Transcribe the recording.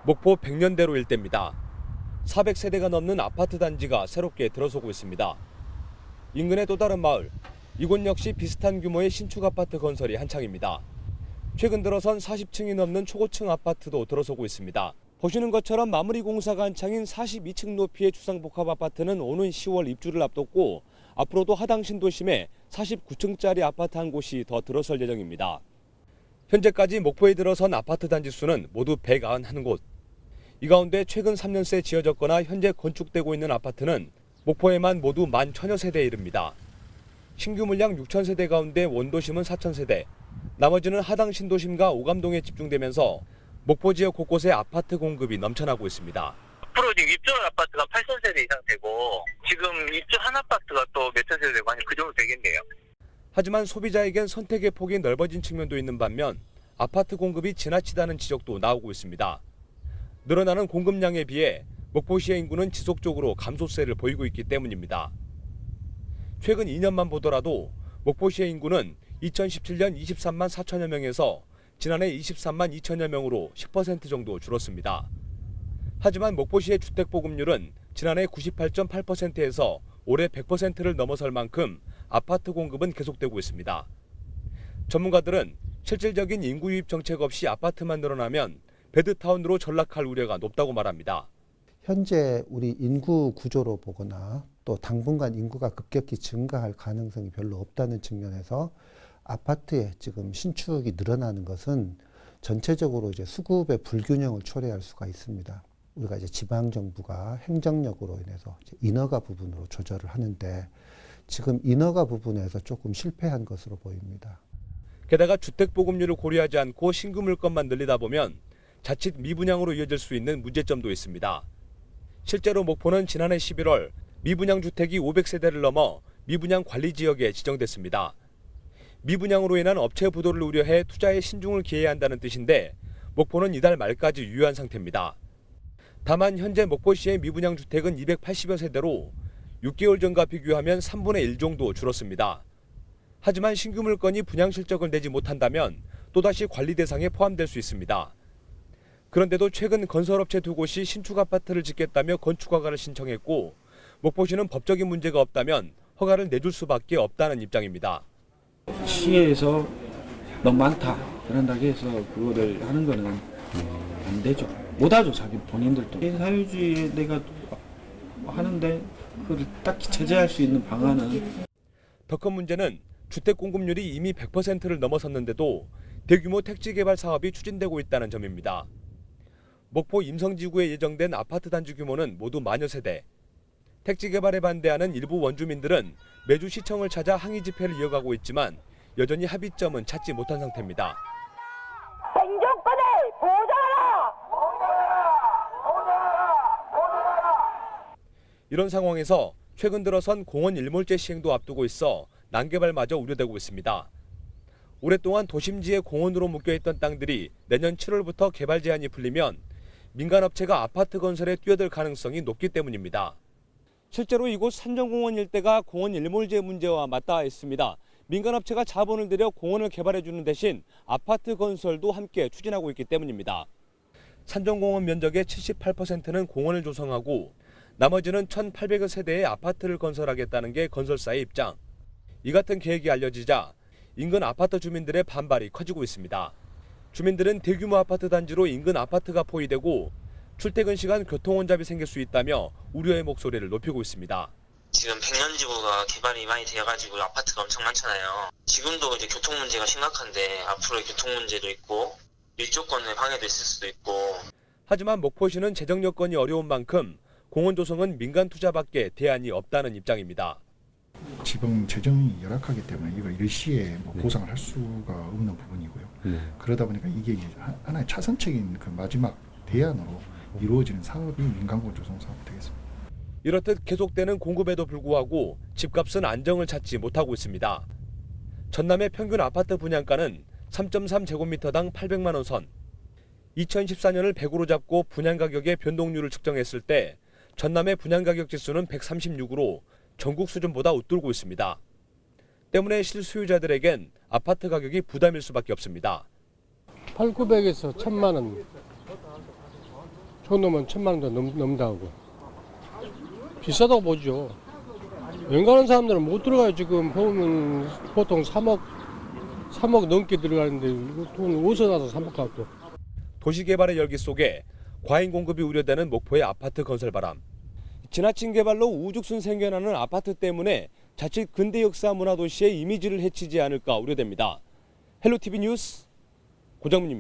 목포 백년대로 일대입니다. 400세대가 넘는 아파트 단지가 새롭게 들어서고 있습니다. 인근의 또 다른 마을, 이곳 역시 비슷한 규모의 신축 아파트 건설이 한창입니다. 최근 들어선 40층이 넘는 초고층 아파트도 들어서고 있습니다. 보시는 것처럼 마무리 공사가 한창인 42층 높이의 주상복합 아파트는 오는 10월 입주를 앞뒀고 앞으로도 하당 신도심에 49층짜리 아파트 한 곳이 더 들어설 예정입니다. 현재까지 목포에 들어선 아파트 단지 수는 모두 191곳. 이 가운데 최근 3년 새 지어졌거나 현재 건축되고 있는 아파트는 목포에만 모두 11,000여 세대에 이릅니다. 신규 물량 6,000세대 가운데 원도심은 4,000세대, 나머지는 하당 신도심과 오감동에 집중되면서 목포 지역 곳곳에 아파트 공급이 넘쳐나고 있습니다. 앞으로 지금 입주한 아파트가 8,000세대 이상 되고 지금 입주한 아파트가 또 몇천 세대 되고 그 정도 되겠네요. 하지만 소비자에겐 선택의 폭이 넓어진 측면도 있는 반면 아파트 공급이 지나치다는 지적도 나오고 있습니다. 늘어나는 공급량에 비해 목포시의 인구는 지속적으로 감소세를 보이고 있기 때문입니다. 최근 2년만 보더라도 목포시의 인구는 2017년 23만 4천여 명에서 지난해 23만 2천여 명으로 10% 정도 줄었습니다. 하지만 목포시의 주택 보급률은 지난해 98.8%에서 올해 100%를 넘어설 만큼 아파트 공급은 계속되고 있습니다. 전문가들은 실질적인 인구 유입 정책 없이 아파트만 늘어나면 베드타운으로 전락할 우려가 높다고 말합니다. 현재 우리 인구 구조로 보거나 또 당분간 인구가 급격히 증가할 가능성이 별로 없다는 측면에서 아파트에 지금 신축이 늘어나는 것은 전체적으로 이제 수급의 불균형을 초래할 수가 있습니다. 우리가 이제 지방 정부가 행정력으로 인해서 이제 인허가 부분으로 조절을 하는데 지금 인허가 부분에서 조금 실패한 것으로 보입니다. 게다가 주택 보급률을 고려하지 않고 신규 물건만 늘리다 보면 자칫 미분양으로 이어질 수 있는 문제점도 있습니다. 실제로 목포는 지난해 11월 미분양 주택이 500세대를 넘어 미분양 관리 지역에 지정됐습니다. 미분양으로 인한 업체 부도를 우려해 투자에 신중을 기해야 한다는 뜻인데 목포는 이달 말까지 유효한 상태입니다. 다만 현재 목포시의 미분양 주택은 280여 세대로 6개월 전과 비교하면 3분의 1 정도 줄었습니다. 하지만 신규 물건이 분양 실적을 내지 못한다면 또다시 관리 대상에 포함될 수 있습니다. 그런데도 최근 건설업체 두 곳이 신축 아파트를 짓겠다며 건축 허가를 신청했고 목포시는 법적인 문제가 없다면 허가를 내줄 수밖에 없다는 입장입니다. 시에서 너무 많다 그런다고 해서 그거를 하는 거는 안 되죠. 못하죠. 자기 본인들도. 사유지에 내가 하는데 그걸 딱히 제재할 수 있는 방안은. 더 큰 문제는 주택 공급률이 이미 100%를 넘어섰는데도 대규모 택지 개발 사업이 추진되고 있다는 점입니다. 목포 임성지구에 예정된 아파트 단지 규모는 모두 10,000여 세대. 택지 개발에 반대하는 일부 원주민들은 매주 시청을 찾아 항의 집회를 이어가고 있지만 여전히 합의점은 찾지 못한 상태입니다. 생존권을 보장하라! 이런 상황에서 최근 들어선 공원 일몰제 시행도 앞두고 있어 난개발마저 우려되고 있습니다. 오랫동안 도심지의 공원으로 묶여있던 땅들이 내년 7월부터 개발 제한이 풀리면 민간업체가 아파트 건설에 뛰어들 가능성이 높기 때문입니다. 실제로 이곳 산정공원 일대가 공원 일몰제 문제와 맞닿아 있습니다. 민간업체가 자본을 들여 공원을 개발해주는 대신 아파트 건설도 함께 추진하고 있기 때문입니다. 산정공원 면적의 78%는 공원을 조성하고 나머지는 1,800여 세대의 아파트를 건설하겠다는 게 건설사의 입장. 이 같은 계획이 알려지자 인근 아파트 주민들의 반발이 커지고 있습니다. 주민들은 대규모 아파트 단지로 인근 아파트가 포위되고 출퇴근 시간 교통 혼잡이 생길 수 있다며 우려의 목소리를 높이고 있습니다. 지금 백년지구가 개발이 많이 되어가지고 아파트가 엄청 많잖아요. 지금도 이제 교통 문제가 심각한데 앞으로 교통 문제도 있고 일조권의 방해도 있을 수도 있고. 하지만 목포시는 재정 여건이 어려운 만큼 공원 조성은 민간 투자밖에 대안이 없다는 입장입니다. 지방 재정이 열악하기 때문에 이걸 일시에 보상을 할 수가 없는 부분이고요. 그러다 보니까 이게 하나의 차선책인 그 마지막 대안으로 이루어지는 사업이 민간공원 조성 사업이 되겠습니다. 이렇듯 계속되는 공급에도 불구하고 집값은 안정을 찾지 못하고 있습니다. 전남의 평균 아파트 분양가는 3.3제곱미터당 800만 원 선. 2014년을 100으로 잡고 분양가격의 변동률을 측정했을 때 전남의 분양가격 지수는 136으로 전국 수준보다 웃돌고 있습니다. 때문에 실수요자들에겐 아파트 가격이 부담일 수밖에 없습니다. 8,900에서 1,000만 원 정도면 1,000만 원도 넘는다고. 비싸다고 보죠. 여행 가는 사람들은 못 들어가요. 지금 보면 보통 3억 넘게 들어가는데 이거 돈 어디서 나서 3억 가고 또. 도시개발의 열기 속에 과잉 공급이 우려되는 목포의 아파트 건설 바람. 지나친 개발로 우죽순 생겨나는 아파트 때문에 자칫 근대 역사 문화 도시의 이미지를 해치지 않을까 우려됩니다. 헬로티비 뉴스 고정민입니다.